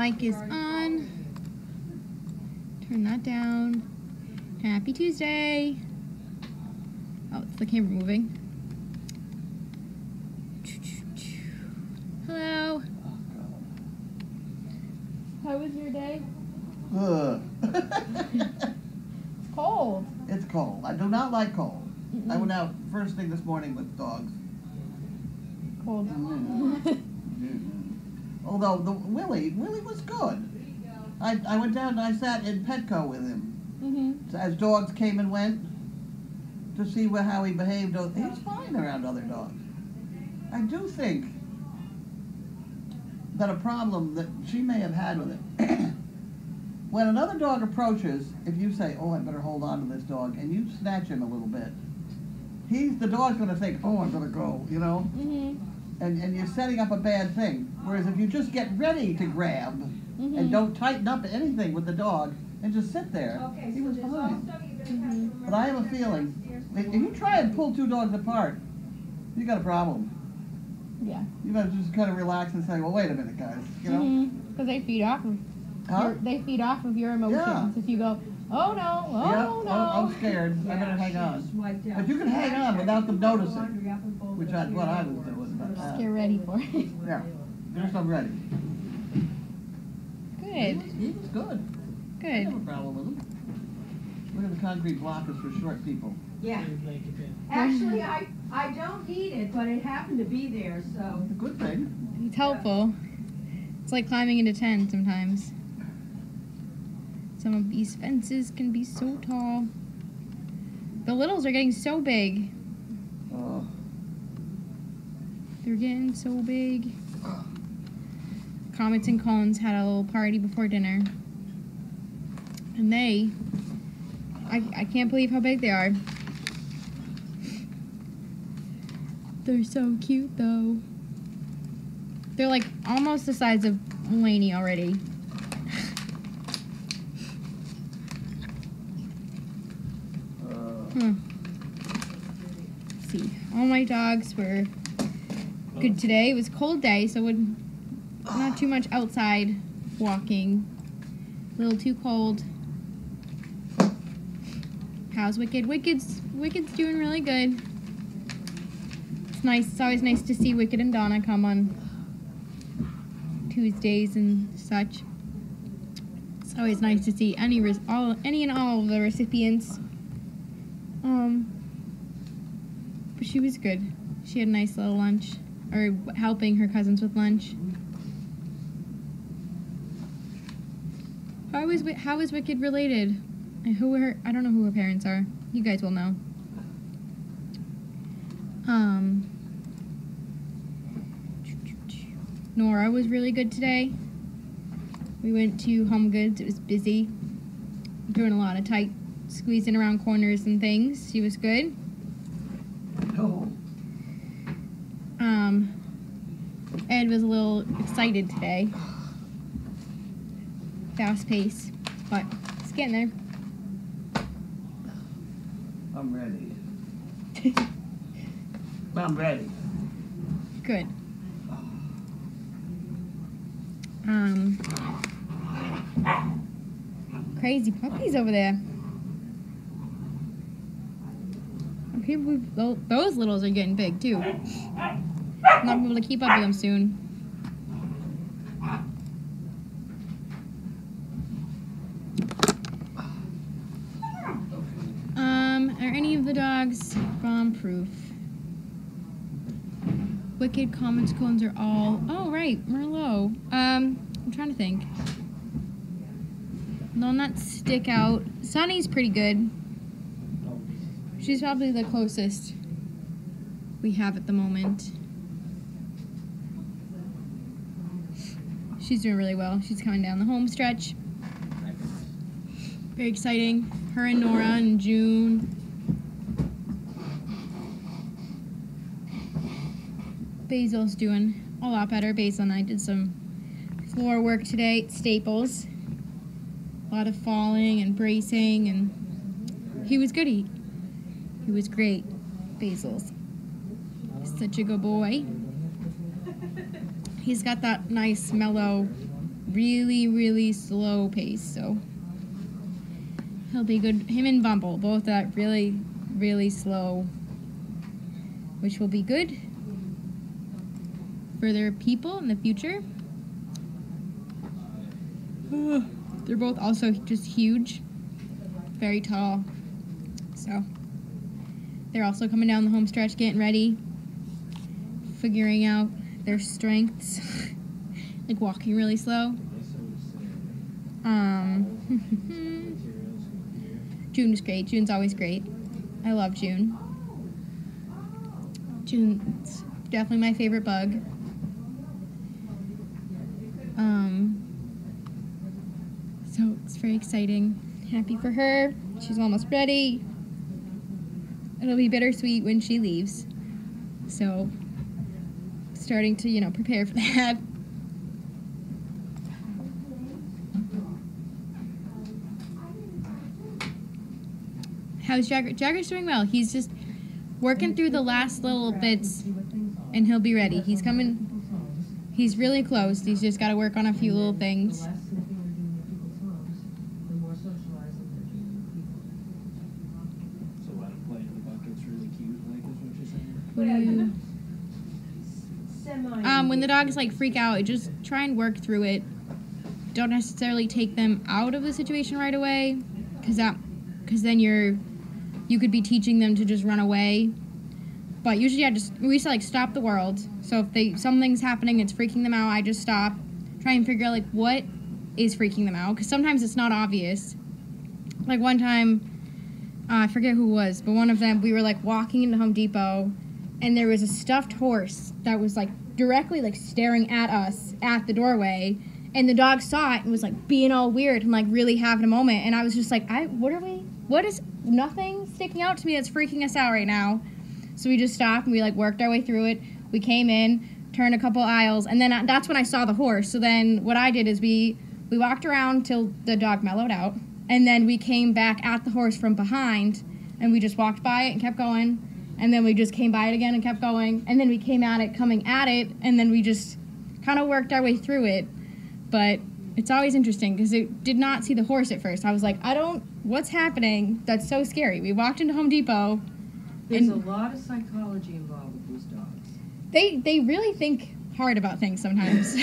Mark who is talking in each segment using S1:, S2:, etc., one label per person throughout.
S1: mic is on. Turn that down. Happy Tuesday. Oh, it's the camera moving. Hello. How was your day? It's cold.
S2: It's cold. I do not like cold. I went out first thing this morning with dogs.
S1: Cold.
S2: Although Willie was good. I went down and I sat in Petco with him. As dogs came and went to see how he behaved. He's fine around other dogs. I do think that a problem that she may have had with it, when another dog approaches, if you say, oh, I better hold on to this dog, and you snatch him a little bit, the dog's going to think, oh, I'm going to go, you know? And you're setting up a bad thing. Whereas if you just get ready to grab and don't tighten up anything with the dog and just sit there, he was fine. But I have a feeling, if you try and pull two dogs apart, you got a problem.
S1: Yeah.
S2: You better just kind of relax and say, well, wait a minute, guys, you know?
S1: Because they feed off of your emotions.
S2: Yeah.
S1: If you go, oh no, oh no.
S2: I'm scared. I better hang on. But you can hang on without them noticing, which is what I was doing. But,
S1: just get ready for it.
S2: Yeah, just I'm ready.
S1: Good.
S2: He was good.
S1: Good.
S2: I have a problem with him. Look at the concrete blockers for short people.
S3: Yeah. Actually, I don't need it, but it happened to be there, so.
S2: It's a good thing.
S1: It's helpful. It's like climbing into tent sometimes. Some of these fences can be so tall. The littles are getting so big. They're getting so big. Comets and Cones had a little party before dinner. And I can't believe how big they are. They're so cute though. They're like almost the size of Lainey already. Let's see. All my dogs were good today. It was a cold day, so not too much outside walking. A little too cold. How's Wicked? Wicked's doing really good. It's nice. It's always nice to see Wicked and Donna come on Tuesdays and such. It's always nice to see any and all of the recipients. But she was good. She had a nice little lunch, or helping her cousins with lunch. How is Wicked related? And I don't know who her parents are. You guys will know. Nora was really good today. We went to Home Goods. It was busy. Doing a lot of tight squeezing around corners and things. She was good. Ed was a little excited today. Fast pace, but it's getting there.
S2: I'm ready. I'm ready.
S1: Good. Crazy puppies over there. Okay, those littles are getting big too. Not gonna be able to keep up with them soon. Are any of the dogs bomb-proof? Wicked, Comets, Cones are all... Oh, right, Merlot. I'm trying to think. They'll not stick out. Sunny's pretty good. She's probably the closest we have at the moment. She's doing really well. She's coming down the home stretch. Very exciting. Her and Nora and June. Basil's doing a lot better. Basil and I did some floor work today at Staples. A lot of falling and bracing, and he was good. He was great. Basil's such a good boy. He's got that nice mellow really, really slow pace, so he'll be good. Him and Bumble, both at really, really slow, which will be good for their people in the future. They're both also just huge, very tall, so they're also coming down the home stretch, getting ready, figuring out their strengths, like walking really slow. June's great. June's always great. I love June. June's definitely my favorite bug. So it's very exciting. Happy for her. She's almost ready. It'll be bittersweet when she leaves. So starting to, prepare for that. How's Jagger? Jagger's doing well. He's just working through the last little bits, and he'll be ready. He's coming. He's really close. He's just got to work on a few little things. When the dogs freak out, just try and work through it. Don't necessarily take them out of the situation right away, because then you could be teaching them to just run away. But usually we used to stop the world. So if something's happening, it's freaking them out, I just stop, try and figure out what is freaking them out, because sometimes it's not obvious. Like one time, I forget who it was, but one of them, we were walking into Home Depot, and there was a stuffed horse that was directly staring at us at the doorway, and the dog saw it and was being all weird and really having a moment, and I was just what is nothing sticking out to me that's freaking us out right now? So we just stopped and we worked our way through it. We came in, turned a couple aisles, and then that's when I saw the horse. So then what I did is we walked around till the dog mellowed out, and then we came back at the horse from behind, and we just walked by it and kept going. And then we just came by it again and kept going. And then we came at it, coming at it, and then we just kind of worked our way through it. But it's always interesting because it did not see the horse at first. I was what's happening? That's so scary. We walked into Home Depot.
S3: There's a lot of psychology involved with these dogs.
S1: They really think hard about things sometimes.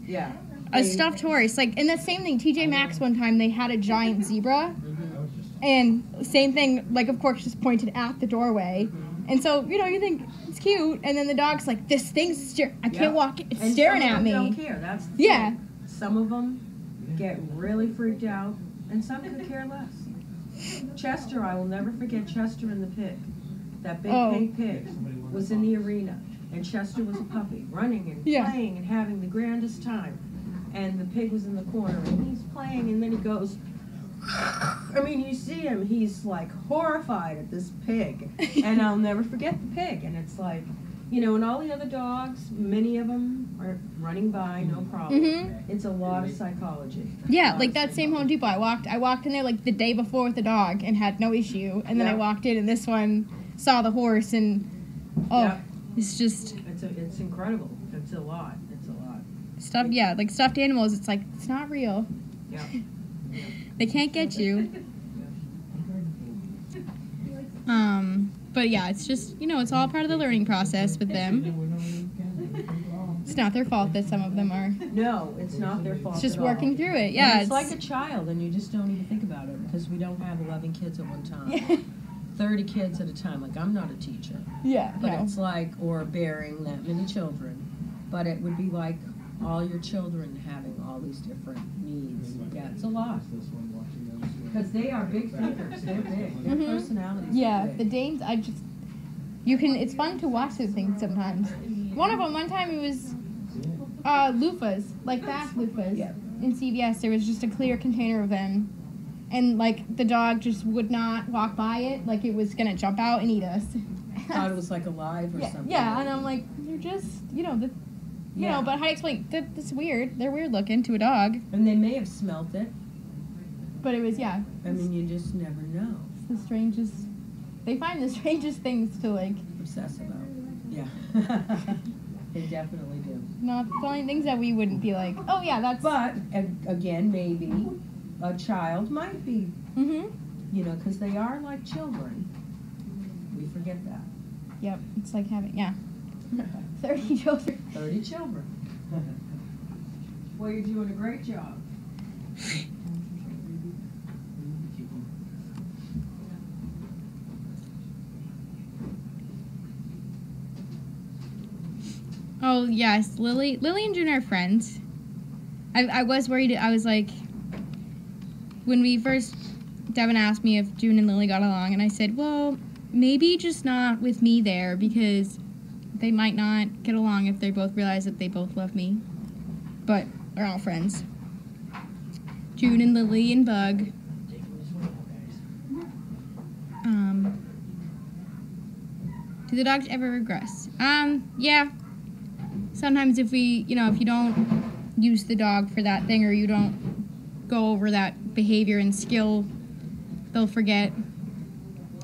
S3: Yeah.
S1: A stuffed horse. And the same thing, TJ Maxx one time, they had a giant zebra. And same thing, of course, just pointed at the doorway. And so, you think it's cute, and then the dog's this thing's I can't walk, it's staring at me.
S3: Some of them don't care, that's the thing. Some of them get really freaked out, and some could care less. Chester, I will never forget Chester and the pig. That big pink pig was in the arena, and Chester was a puppy, running and playing and having the grandest time. And the pig was in the corner, and he's playing, and then he goes, you see him, he's horrified at this pig. And I'll never forget the pig. And it's and all the other dogs, many of them are running by, no problem. Mm-hmm. It's a lot of psychology. Yeah,
S1: that same Home Depot. I walked in there the day before with the dog and had no issue. And then I walked in, and this one saw the horse, and it's just...
S3: It's incredible. It's a lot.
S1: Stuffed animals, it's not real.
S3: Yeah.
S1: They can't get you. But yeah, it's just, it's all part of the learning process with them. It's not their fault that some of them are.
S3: No, it's not their fault.
S1: It's just
S3: at
S1: working
S3: all.
S1: through it. Yeah.
S3: It's like a child, and you just don't even think about it because we don't have 11 kids at one time. 30 kids at a time. I'm not a teacher.
S1: Yeah.
S3: But it's or bearing that many children. But it would be all your children having all these different needs. Yeah, it's a lot. Because they are big thinkers. They're big. Their personalities are big.
S1: The Danes, it's fun to watch those things sometimes. One of them, one time it was loofahs, bath loofahs.
S3: Yeah.
S1: In CVS, there was just a clear container of them. And, the dog just would not walk by it, it was going to jump out and eat us.
S3: Thought it was alive or something.
S1: Yeah, and I'm you're just, but how do you explain? That's weird. They're weird looking to a dog.
S3: And they may have smelt it.
S1: But it was,
S3: you just never know.
S1: It's the strangest. They find the strangest things to
S3: obsess about. Yeah. They definitely do.
S1: Not the only things that we wouldn't be like, oh yeah, that's.
S3: But again, maybe a child might be,
S1: Mm-hmm.
S3: you know, because they are like children. We forget that.
S1: Yep, it's like having 30 children.
S3: 30 children. Well, you're doing a great job.
S1: Oh yes, Lily and June are friends. I was worried. I was like, when we first, Devin asked me if June and Lily got along, and I said, well, maybe just not with me there, because they might not get along if they both realize that they both love me. But they're all friends. June and Lily and Bug. Do the dogs ever regress? Yeah. Sometimes if we, if you don't use the dog for that thing, or you don't go over that behavior and skill, they'll forget.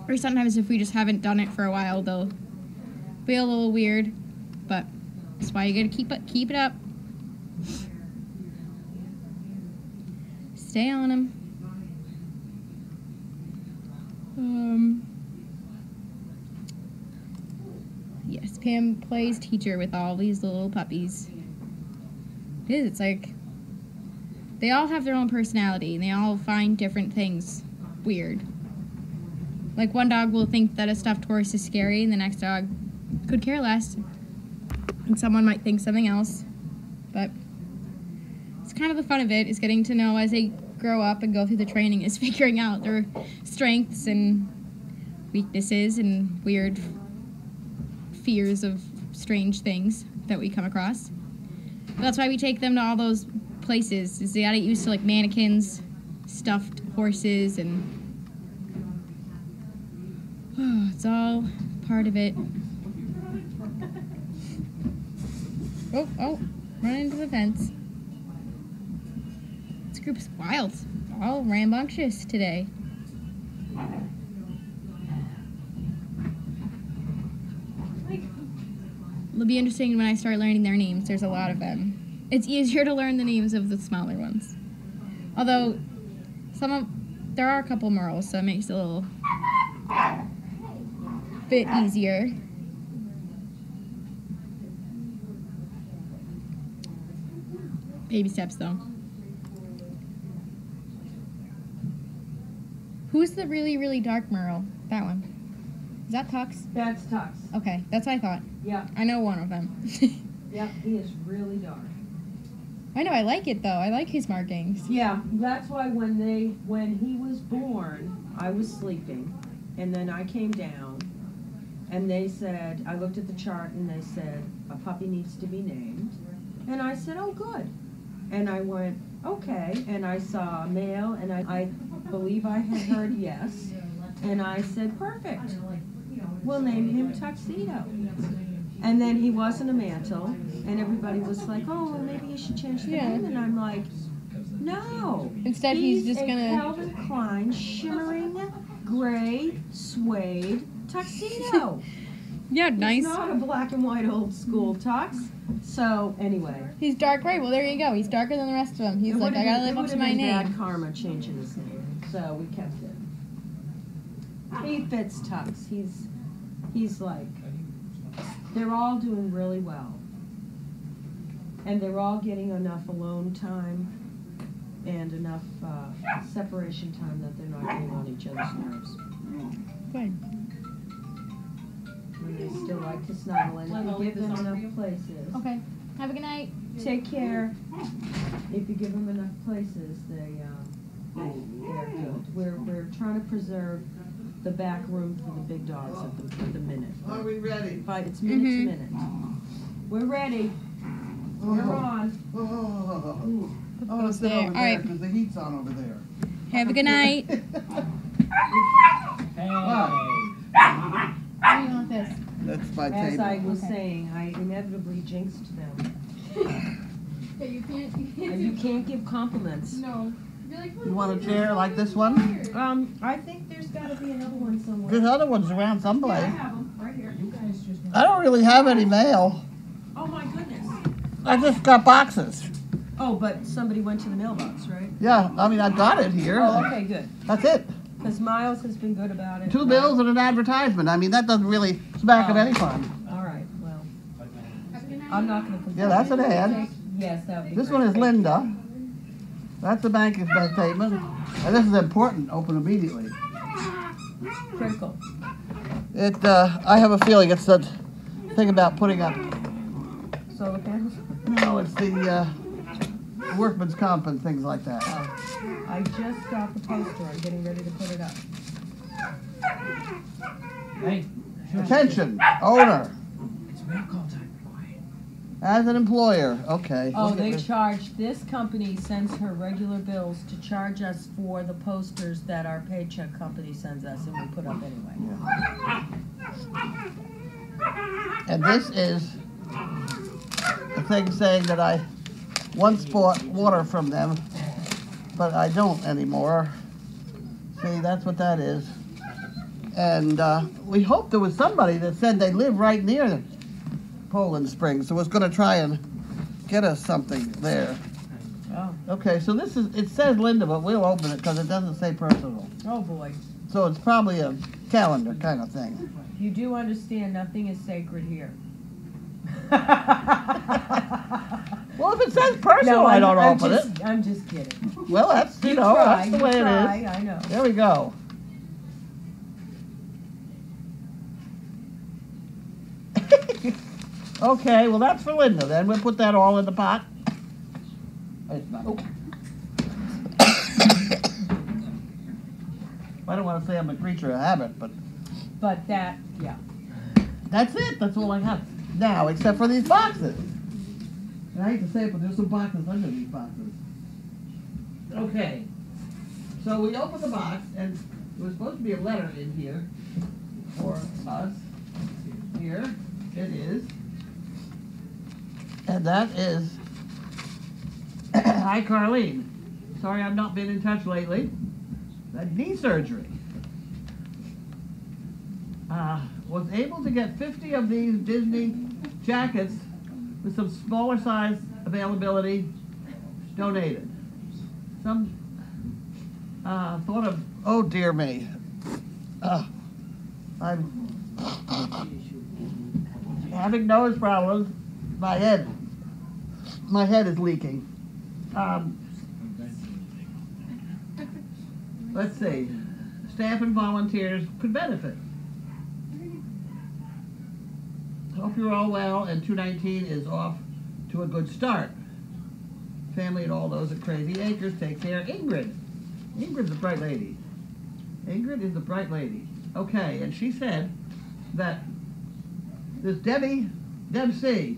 S1: Or sometimes if we just haven't done it for a while, they'll be a little weird. But that's why you gotta keep it up. Stay on them. Yes, Pam plays teacher with all these little puppies. It is, it's like, they all have their own personality, and they all find different things weird. Like, one dog will think that a stuffed horse is scary, and the next dog could care less. And someone might think something else. But it's kind of the fun of it, is getting to know as they grow up and go through the training, is figuring out their strengths and weaknesses and weird fears of strange things that we come across. But that's why we take them to all those places, is they gotta get used to like mannequins, stuffed horses, and it's all part of it. Oh, run into the fence. This group's wild. All rambunctious today. It'll be interesting when I start learning their names. There's a lot of them. It's easier to learn the names of the smaller ones. Although, there are a couple Merles, so it makes it a little bit easier. Baby steps, though. Who's the really, really dark Merle? That one. Is that Tux?
S3: That's Tux.
S1: Okay, that's what I thought.
S3: Yeah.
S1: I know one of them.
S3: Yeah, he is really dark.
S1: I know, I like it though. I like his markings.
S3: Yeah, that's why when he was born, I was sleeping, and then I came down, and they said, I looked at the chart, and they said, a puppy needs to be named. And I said, oh, good. And I went, okay, and I saw a male, and I believe I had heard yes. And I said, perfect. We'll name him Tuxedo. And then he wasn't a mantle, and everybody was like, oh, well, maybe you should change the name. And I'm like, no.
S1: Instead, he's just
S3: a
S1: gonna...
S3: Calvin Klein shimmering gray suede tuxedo.
S1: Yeah, nice.
S3: It's not a black and white old school tux. So, anyway.
S1: He's dark gray. Well, there you go. He's darker than the rest of them. He's like, I gotta live up to my name.
S3: Bad karma changing his name, so we kept it. He fits Tux. He's like, they're all doing really well. And they're all getting enough alone time and enough separation time that they're not getting on each other's nerves.
S1: Good.
S3: And they still like to snuggle, and if you give them enough places.
S1: Okay. Have a good night.
S3: Take care. If you give them enough places, they're good. We're trying to preserve the back room for the big dogs at the minute.
S2: Are we ready?
S3: But it's minute to minute. We're ready. We're on.
S2: Oh, it's there. Over there,
S1: All right.
S2: because the heat's on over there.
S1: Have a good night.
S2: What?
S1: How do you want this?
S2: That's my
S3: As
S2: table.
S3: I was saying, I inevitably jinxed them.
S1: Yeah, you can't.
S3: And you can't give compliments.
S1: No.
S2: You want a chair like this one?
S3: I think there's got to be another one somewhere.
S2: There's other ones around someplace.
S3: I have them right here.
S2: I don't really have any mail.
S3: Oh my
S2: I just got boxes.
S3: Oh, but somebody went to the mailbox, right?
S2: Yeah, I mean, I got it here.
S3: Oh, okay, good.
S2: That's it.
S3: Because Miles has been good about it.
S2: 2 bills and an advertisement. I mean, that doesn't really smack of any fun.
S3: All right, well, I'm not going to complain.
S2: Yeah, that's an ad.
S3: Yes, that would be
S2: This
S3: great.
S2: one is Linda. That's the bank statement. And this is important. Open immediately.
S3: Critical.
S2: I have a feeling it's the thing about putting up.
S3: Solar panels?
S2: No, it's the workman's comp and things like that.
S3: Oh, I just got the poster. I'm getting ready to put it up.
S4: Hey.
S2: Attention, owner.
S4: It's mail call time. Quiet.
S2: As an employer, okay.
S3: Oh, they charge, this company sends her regular bills to charge us for the posters that our paycheck company sends us and we put up anyway.
S2: And this is a thing saying that I once bought water from them, but I don't anymore. See, that's what that is. And we hoped there was somebody that said they live right near Poland Springs, so was going to try and get us something there.
S3: Oh.
S2: Okay, so this is, it says Linda, but we'll open it because it doesn't say personal.
S3: Oh, boy.
S2: So it's probably a calendar kind of thing.
S3: You do understand nothing is sacred here.
S2: Well, if it says personal, I don't open it.
S3: I'm just kidding.
S2: Well, that's, you know,
S3: try,
S2: that's the way it
S3: try,
S2: is.
S3: I know.
S2: There we go. Okay, well, that's for Linda then. We'll put that all in the pot. It's not. Oh. I don't want to say I'm a creature of habit, but
S3: But that, yeah.
S2: that's it. That's all I have now, except for these boxes. And I hate to say it, but there's some boxes under these boxes. Okay. So we opened the box, and there was supposed to be a letter in here for us. Here it is. And that is, hi Carlene. Sorry I've not been in touch lately. That knee surgery. Was able to get 50 of these Disney jackets with some smaller size availability donated. Some thought of, oh dear me. I'm having nose problems. My head is leaking. Let's see. Staff and volunteers could benefit. Hope you're all well, and 219 is off to a good start. Family and all those at Crazy Acres take care. Ingrid. Ingrid's a bright lady. Ingrid is a bright lady. Okay, and she said that this Deb C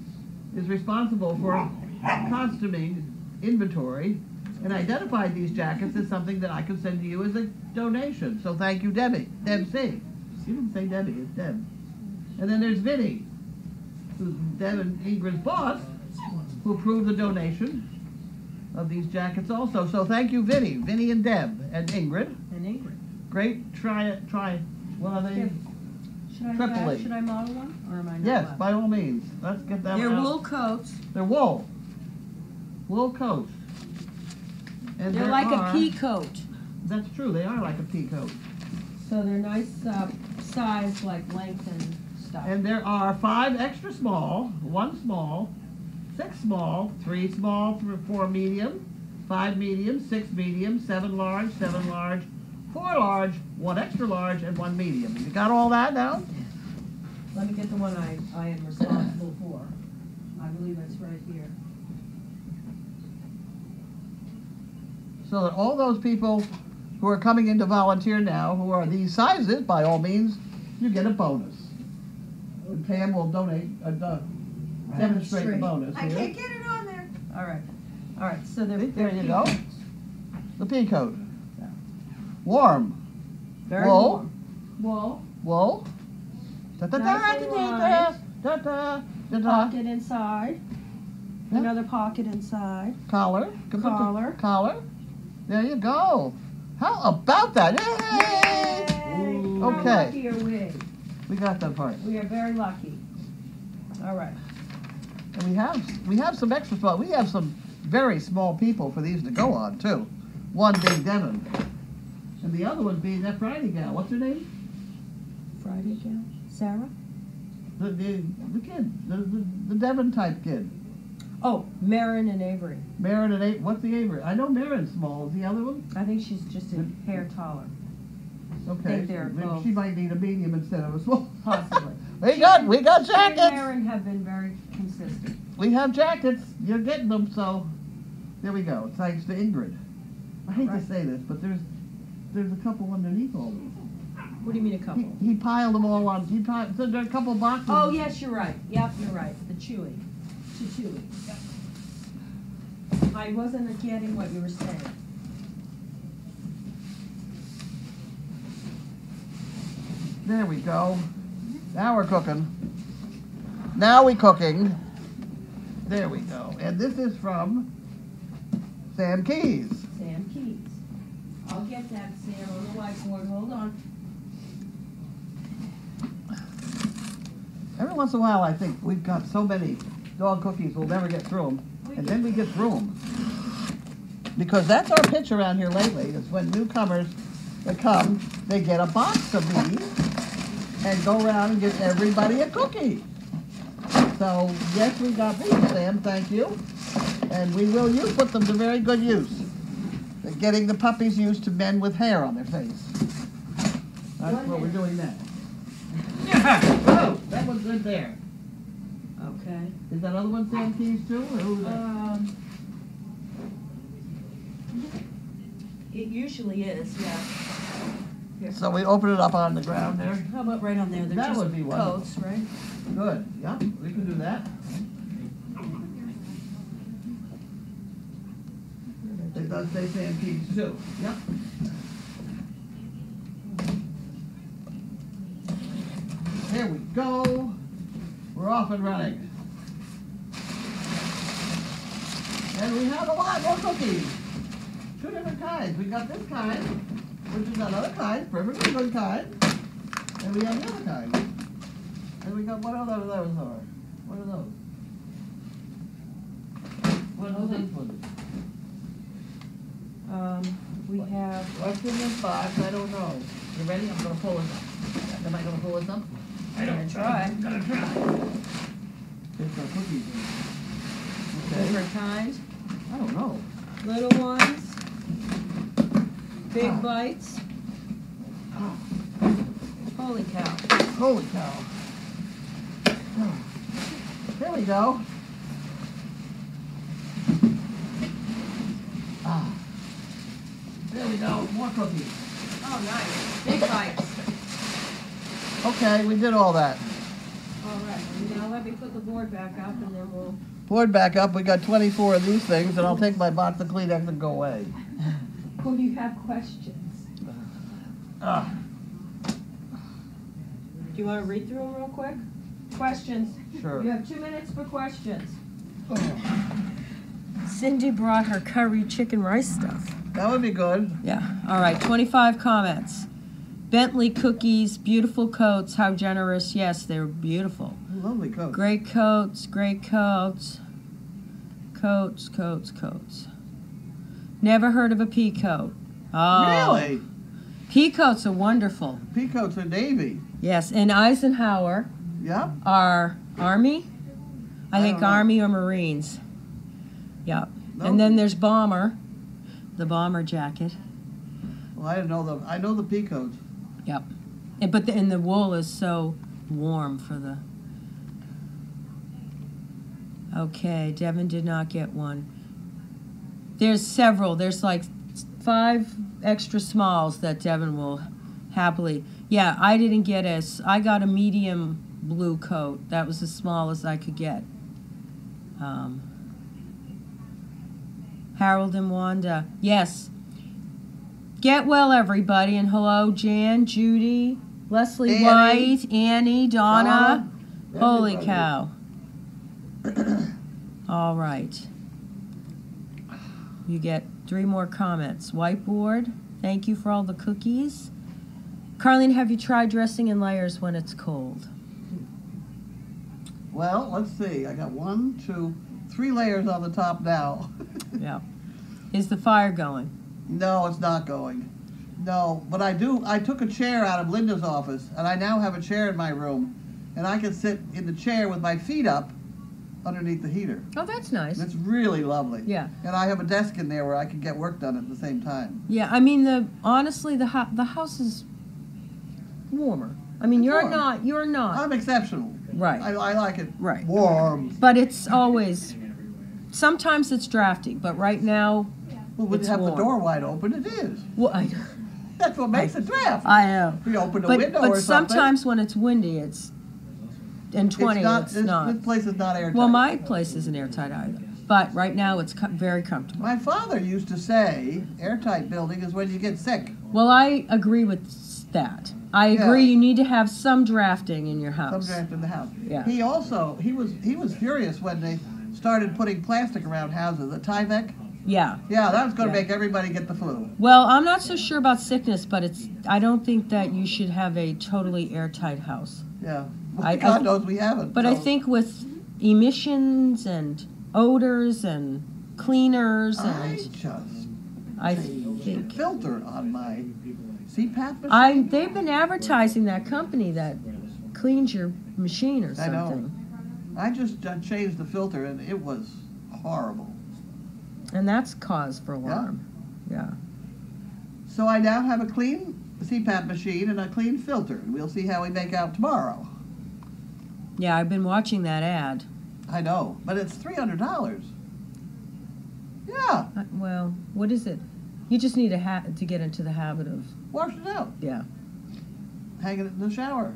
S2: is responsible for costuming inventory and identified these jackets as something that I could send to you as a donation. So thank you, Debbie. Deb C. You didn't say Debbie, it's Deb. And then there's Vinny, who's Deb and Ingrid's boss, who approved the donation of these jackets also. So thank you, Vinny. Vinny and Deb and Ingrid.
S3: And Ingrid.
S2: Great. Try. What are they?
S3: Should I model one? Or am I not
S2: Yes,
S3: allowed?
S2: by all means. Let's get that
S3: They're
S2: out.
S3: wool coats.
S2: They're wool. Wool coats. And
S3: They're
S2: there
S3: like
S2: are,
S3: a pea coat.
S2: That's true. They are like a pea coat.
S3: So they're nice size, like length and stuff.
S2: And there are 5 extra small, 1 small, 6 small, 3 small, 4 medium, 5 medium, 6 medium, 7 large, 7 large, 4 large, 1 extra large, and 1 medium. You got all that now?
S3: Let me get the one I am responsible for. I believe it's right here.
S2: So that all those people who are coming in to volunteer now, who are these sizes, by all means, you get a bonus. And Pam will donate, demonstrate the bonus
S3: I
S2: here.
S3: can't get it on there. All right. All right, so they're
S2: There you
S3: pea
S2: go.
S3: coats.
S2: The pea coat.
S3: Yeah.
S2: Warm.
S3: Very
S2: Wool.
S3: warm. Wool.
S2: Wool. Da da da
S3: Nice
S2: da
S3: and
S2: da
S3: wide.
S2: da da da da.
S3: Pocket inside.
S2: Yeah.
S3: Another pocket inside.
S2: Collar. Can put the
S3: Collar.
S2: Collar. There you go. How about that? Yay!
S3: Yay!
S2: Okay.
S3: How lucky are we?
S2: We got that part.
S3: We are very lucky. All right.
S2: And we have some extra small. We have some very small people for these to go on too. One being Devin, and the other one being that Friday gal. What's her name?
S3: Friday gal? Sarah?
S2: The kid, the Devin type kid.
S3: Oh, Marin and Avery.
S2: Marin and Avery. What's the Avery? I know Marin's small. Is the other one?
S3: I think she's just a hair taller.
S2: Okay.
S3: think they're
S2: Maybe
S3: both.
S2: she might need a medium instead of a small.
S3: Possibly.
S2: we got
S3: She and
S2: jackets.
S3: Marin have been very consistent.
S2: We have jackets. You're getting them, so there we go. Thanks to Ingrid. I hate to say this, but there's a couple underneath all these.
S3: What do you mean a couple?
S2: He piled them all on. So there are a couple boxes.
S3: Oh, yes, you're right. Yep, you're right. The Chewy. Chewy. Yep. I wasn't getting what you were saying.
S2: There we go. Now we're cooking. Now we're cooking. There we go. And this is from Sam Keys.
S3: Sam Keys. I'll get that, Sam, on the whiteboard. Hold on.
S2: Every once in a while, I think we've got so many dog cookies, we'll never get through them. And then we get through them. Because that's our pitch around here lately, is when newcomers that come, they get a box of these and go around and give everybody a cookie. So, yes, we got these, Sam, thank you. And we will put them to very good use. They're getting the puppies used to men with hair on their face. That's what we're doing now. Yeah! Oh, that one's good there.
S3: Okay.
S2: Is that other one Sam Keys too, or who's that?
S3: It usually is, yeah. Here.
S2: So we open it up on the ground there.
S3: How about right on there? They're
S2: That
S3: just
S2: would be wonderful.
S3: coats, right?
S2: Good, yep, we can do that. It does say Sam Keys too, yep. There we go. We're off and running. And we have a lot more cookies. 2 different kinds. We got this kind, which is another kind, perfectly good kind. And we have the other kind. And we got, what other of those are? What are those? What are these ones?
S3: We have.
S2: What's in this box? I don't know. You ready? I'm gonna pull it up. Am I gonna pull it up?
S3: I'm gonna try.
S2: Gonna try. There's some cookies in it. Okay.
S3: Different kinds.
S2: I don't know.
S3: Little ones. Big
S2: Ah.
S3: bites.
S2: Oh,
S3: Holy cow.
S2: holy cow. Oh. There we go. Ah. There we go. More cookies.
S3: Oh, nice. Big bites.
S2: Okay, we did all that.
S3: All right. Now let me put the board back up and then we'll.
S2: Board back up. We got 24 of these things, and I'll take my box of Kleenex and go away.
S3: Well, you have questions.
S2: Ah.
S3: Do you want to read through them real quick? Questions.
S2: Sure.
S3: You have 2 minutes for questions.
S2: Oh.
S3: Cindy brought her curry chicken rice stuff.
S2: That would be good.
S3: Yeah. All right. 25 comments. Bentley cookies, beautiful coats. How generous. Yes, they're beautiful.
S2: Lovely coat.
S3: Great coats, great coats. Coats, coats, coats. Never heard of a pea coat. Oh.
S2: Really?
S3: Pea coats are wonderful.
S2: Pea coats are navy.
S3: Yes, and Eisenhower
S2: Yep.
S3: are Army. I think
S2: don't know.
S3: Army or Marines. Yep.
S2: No.
S3: And then there's Bomber, the bomber jacket.
S2: Well, I didn't know them. I know the pea coats.
S3: Yep. And, the wool is so warm for the. Okay, Devin did not get one. There's several. There's like 5 extra smalls that Devin will happily. Yeah, I didn't get I got a medium blue coat. That was the smallest I could get. Harold and Wanda. Yes. Get well, everybody. And hello, Jan, Judy, Leslie
S2: Annie.
S3: White, Annie, Donna. Holy
S2: Everybody.
S3: cow. All right. You get 3 more comments. Whiteboard. Thank you for all the cookies. Carlene, have you tried dressing in layers when it's cold?
S2: Well, let's see. I got 1, 2, 3 layers on the top now.
S3: Yeah. Is the fire going?
S2: No, it's not going. No, but I took a chair out of Linda's office, and I now have a chair in my room, and I can sit in the chair with my feet up underneath the heater.
S3: Oh, that's nice.
S2: It's really lovely.
S3: Yeah.
S2: And I have a desk in there where I can get work done at the same time.
S3: Yeah, I mean, honestly, the house is warmer. I mean,
S2: It's
S3: you're
S2: warm.
S3: not.
S2: I'm exceptional.
S3: Right.
S2: I like it
S3: Right.
S2: warm.
S3: But it's always, sometimes it's drafty, but right now,
S2: Well, when
S3: it's
S2: you have
S3: warm.
S2: the door wide open, it is.
S3: Well,
S2: That's what makes it draft.
S3: I know.
S2: We open a
S3: But
S2: window or something.
S3: sometimes when it's windy, it's, in 20, it's not.
S2: This place is not airtight.
S3: Well, my place isn't airtight either. But right now, it's very comfortable.
S2: My father used to say, airtight building is when you get sick.
S3: Well, I agree with that. I agree you need to have some drafting in your
S2: Some
S3: house.
S2: draft in the house.
S3: Yeah.
S2: He also, he was furious when they started putting plastic around houses. The Tyvek.
S3: Yeah.
S2: Yeah, that was going to
S3: Yeah.
S2: make everybody get the flu.
S3: Well, I'm not so sure about sickness, but I don't think that you should have a totally airtight house.
S2: Yeah. Well,
S3: I
S2: God
S3: th-
S2: knows we haven't.
S3: But
S2: so.
S3: I think with emissions and odors and cleaners
S2: I
S3: and
S2: just
S3: I
S2: changed
S3: think
S2: the filter on my CPAP machine.
S3: they've been advertising that company that cleans your machine or
S2: I know.
S3: something.
S2: I just changed the filter and it was horrible.
S3: And that's cause for alarm. Yeah.
S2: So I now have a clean CPAP machine and a clean filter. And we'll see how we make out tomorrow.
S3: Yeah, I've been watching that ad.
S2: I know, but it's $300. Yeah,
S3: Well, what is it? You just need to get into the habit of,
S2: wash it out.
S3: yeah,
S2: Hanging it in the shower.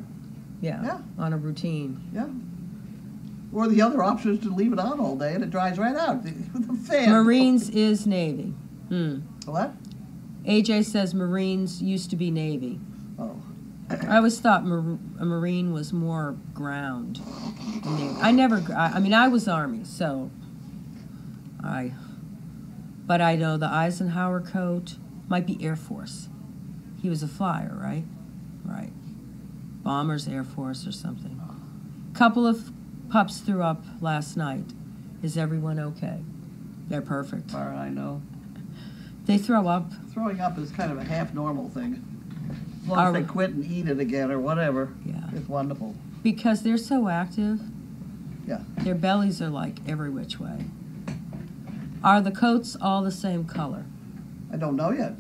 S3: yeah,
S2: Yeah.
S3: on a routine.
S2: Yeah. Or the other option is to leave it on all day and it dries right out with the fan.
S3: Marines is Navy.
S2: What?
S3: AJ says Marines used to be Navy.
S2: Oh.
S3: I always thought a Marine was more ground than Navy. I mean, I was Army, so but I know the Eisenhower coat might be Air Force. He was a flyer, right? Right. Bombers, Air Force or something. Couple of pups threw up last night. Is everyone okay? They're perfect.
S2: As far as I know.
S3: They throw up.
S2: Throwing up is kind of a half normal thing. As long
S3: Are
S2: as they
S3: we-
S2: quit and eat it again or whatever.
S3: Yeah.
S2: It's wonderful.
S3: Because they're so active.
S2: Yeah.
S3: Their bellies are like every which way. Are the coats all the same color?
S2: I don't know yet.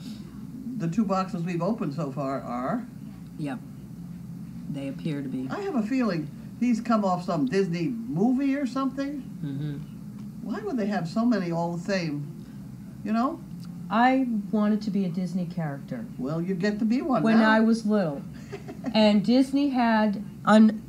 S2: The 2 boxes we've opened so far are.
S3: Yep. They appear to be.
S2: I have a feeling these come off some Disney movie or something.
S3: Mm-hmm.
S2: Why would they have so many all the same? You know?
S3: I wanted to be a Disney character
S2: Well, you get to be one
S3: when
S2: now.
S3: I was little. And Disney had,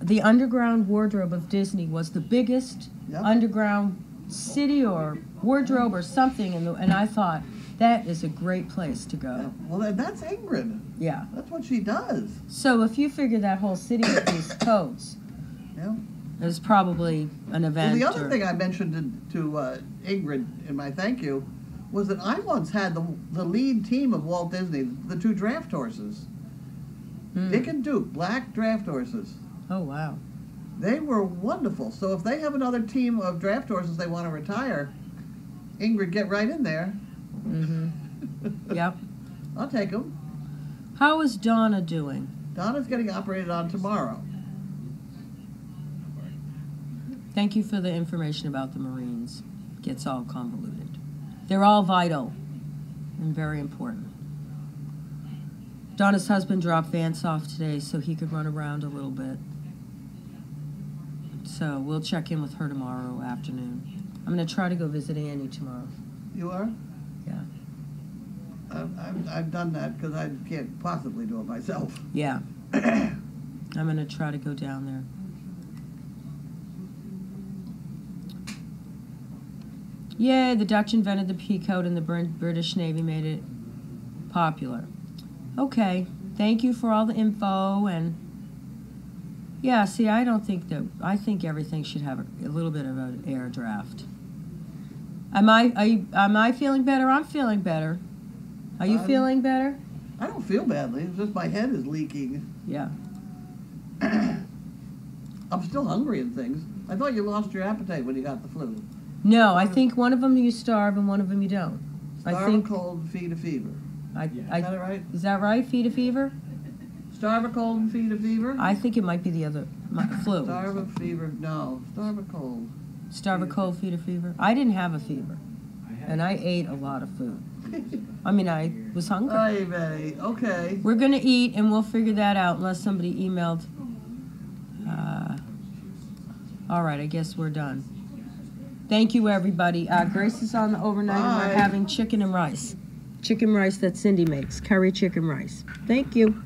S3: the underground wardrobe of Disney was the biggest
S2: Yep.
S3: underground city or wardrobe or something. And I thought, that is a great place to go.
S2: Well, that's Ingrid.
S3: Yeah.
S2: That's what she does.
S3: So if you figure that whole city with these coats,
S2: Yeah.
S3: there's probably an event.
S2: Well, the other
S3: or-
S2: thing I mentioned to Ingrid in my thank you was that I once had the lead team of Walt Disney, the 2 draft horses.
S3: Hmm.
S2: Dick and Duke, black draft horses.
S3: Oh, wow.
S2: They were wonderful. So if they have another team of draft horses they want to retire, Ingrid, get right in there.
S3: Mm-hmm. Yep.
S2: I'll take them.
S3: How is Donna doing?
S2: Donna's getting operated on tomorrow.
S3: Thank you for the information about the Marines. Gets all convoluted. They're all vital and very important. Donna's husband dropped Vance off today so he could run around a little bit. So we'll check in with her tomorrow afternoon. I'm going to try to go visit Annie tomorrow.
S2: You are?
S3: Yeah.
S2: I've done that because I can't possibly do it myself.
S3: Yeah. I'm going to try to go down there. Yay, the Dutch invented the pea coat and the British Navy made it popular. Okay, thank you for all the info. And yeah, see, I think everything should have a little bit of an air draft. Am I feeling better? I'm feeling better. Are you feeling better?
S2: I don't feel badly. It's just my head is leaking.
S3: Yeah.
S2: I'm still hungry and things. I thought you lost your appetite when you got the flu.
S3: No, I think one of them you starve and one of them you don't.
S2: Starve a cold, feed a fever. Is that right?
S3: Is that right? Feed a fever?
S2: Starve a cold and feed a fever?
S3: I think it might be the other, flu.
S2: Starve a fever, no. Starve a cold.
S3: Starve a cold, feed a fever. I didn't have a fever, and I ate a lot of food. I mean, I was hungry.
S2: Ay, vey. Okay.
S3: We're gonna eat, and we'll figure that out unless somebody emailed. All right, I guess we're done. Thank you, everybody. Grace is on the overnight, and we're having chicken and rice. Chicken rice that Cindy makes, curry chicken rice. Thank you.